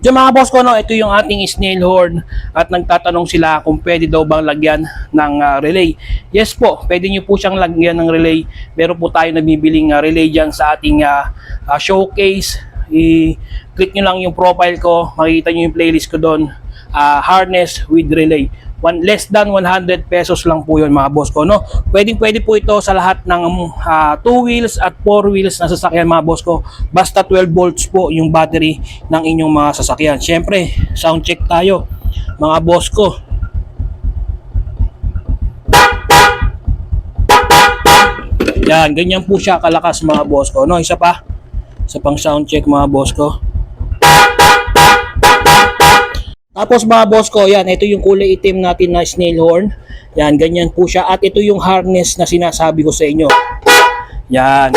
Diyan mga boss ko, no, ito yung ating snail horn at nagtatanong sila kung pwede daw bang lagyan ng relay. Yes po, pwede nyo po siyang lagyan ng relay. Meron po tayo nabibiling relay dyan sa ating showcase. I-click nyo lang yung profile ko, makikita nyo yung playlist ko doon. Harness with relay. Less than 100 pesos lang po yun mga boss ko, no? Pwede po ito sa lahat ng 2 wheels at 4 wheels na sasakyan mga boss ko. Basta 12 volts po yung battery ng inyong mga sasakyan. Syempre, sound check tayo mga boss ko. Yan, ganyan po siya kalakas mga boss ko, no? Isa pang sound check mga boss ko. Tapos mga boss ko, yan, ito yung kulay itim natin na snail horn. Yan, ganyan po siya. At ito yung harness na sinasabi ko sa inyo. Yan.